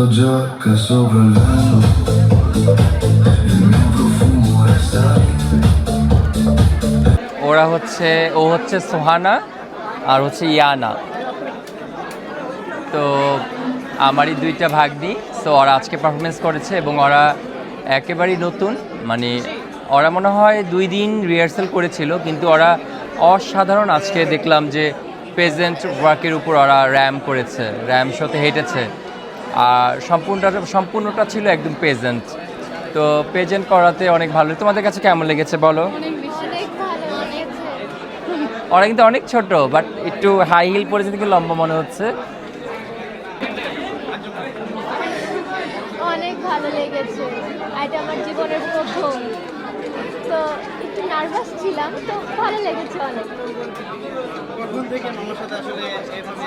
già che sopra il vento il mio profumo resta lì. ওরা হচ্ছে ও হচ্ছে সোহানা আর হচ্ছে ইয়ানা। তো আমারই দুইটা ভাগ্নি। সো ওরা আজকে পারফরমেন্স করেছে এবং ওরা একেবারেই নতুন, মানে ওরা মনে হয় 2 দিন রিহার্সাল করেছিল, কিন্তু ওরা অসাধারণ। আজকে দেখলাম যে প্রেজেন্ট ওয়ার্কের উপর ওরা র্যাম করেছে, র্যাম শোতে হেঁটেছে, আর সম্পূর্ণটা ছিল একদম প্রেজেন্ট। তো প্রেজেন্ট করাতে অনেক ভালো। তোমাদের কাছে কেমন লেগেছে বলো? ওরা কিন্তু অনেক ছোট, বাট একটু হাই হিল পরেছে থেকে লম্বা মনে হচ্ছে। অনেক ভালো লেগেছে, এটা আমার জীবনের প্রথম, তো একটু নার্ভাস ছিলাম, তো ভালো লেগেছে অনেক। কখন থেকে মামার সাথে আসলে এভাবে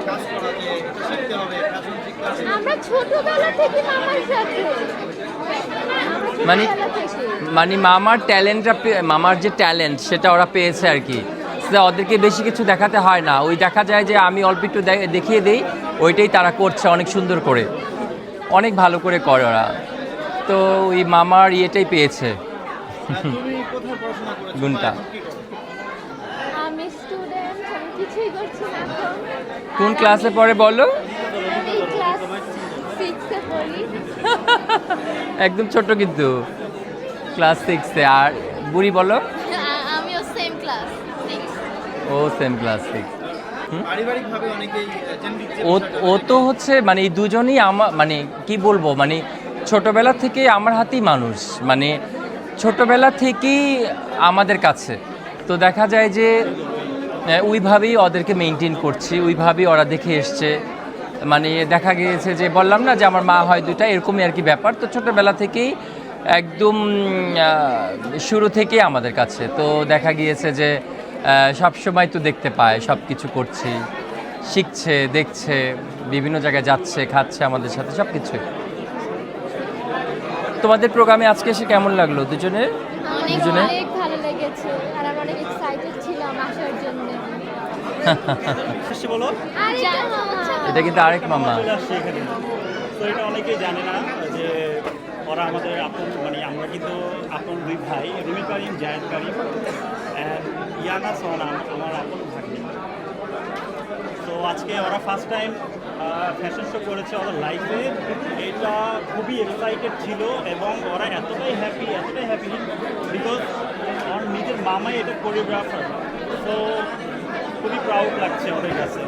কাজ করা যে শিখতে হবে, ফ্যাশন শিখতে হবে? আমরা ছোটবেলা থেকে মামার সাথে, মানে মানে মামার যে ট্যালেন্ট সেটা ওরা পেয়েছে আর কি। সেটা ওদেরকে বেশি কিছু দেখাতে হয় না, ওই দেখা যায় যে আমি অল্প একটু দেখিয়ে দিই, ওইটাই তারা করছে অনেক সুন্দর করে, অনেক ভালো করে করে ওরা। তো ওই মামার ইয়েটাই পেয়েছে। তুমি কোথায় পড়াশোনা করেছো? গুণটা। বা এখন কি করো? আমি স্টুডেন্ট, আমি কিছুই করছি না এখন। কোন ক্লাসে পড়ে বলো? আমি ক্লাস 6-এ পড়ি। একদম ছোট কিন্তু, ক্লাস 6-এ। আর বুড়ি বলো? আমিও সেম ক্লাস 6। ও সেম ক্লাস 6। পারিবারিকভাবে অনেকেই জেনেটিক ও তো হচ্ছে মানে এই দুজনেই আমার, মানে কি বলবো, মানে ছোটবেলা থেকে আমার হাতেই মানুষ, মানে ছোটবেলা থেকেই আমাদের কাছে। তো দেখা যায় যে ওইভাবেই ওদেরকে মেনটেন করছি, ওইভাবেই ওরা দেখে এসছে। মানে দেখা গিয়েছে যে বললাম না যে আমার মা হয় দুটা, এরকমই আর কি ব্যাপার। তো ছোটোবেলা থেকেই একদম শুরু থেকেই আমাদের কাছে। তো দেখা গিয়েছে যে সব সময় তো দেখতে পায়, সব কিছু করছি, শিখছে, দেখছে, বিভিন্ন জায়গায় যাচ্ছে, খাচ্ছে আমাদের সাথে, সব কিছুই। তোমাদের প্রোগ্রামে আজকে এসে কেমন লাগলো দুজনের? দুজনে অনেক ভালো লেগেছে, আর আমি অনেক এক্সাইটেড ছিলাম আসার জন্য। সৃষ্টি বলো। আর এটা কিন্তু আরেক মামা। চলে আসছে এখানে। তো এটা অনেকেই জানে না যে ওরা আমাদের আপন, মানে আমরা কিন্তু আপন দুই ভাই, রুমি কারিম, জায়েদ কারিম, অ্যান্ড ইয়ানা সোহানা আমার আপন ভাগ্নি। তো আজকে ওরা ফার্স্ট টাইম ফ্যাশন শো করেছে ওদের লাইফে। এটা খুবই এক্সাইটেড ছিল এবং ওরা এতটাই হ্যাপি বিকজ ওর নিজের মামাই এটা কোরিওগ্রাফার। তো খুবই প্রাউড লাগছে ওদের কাছে।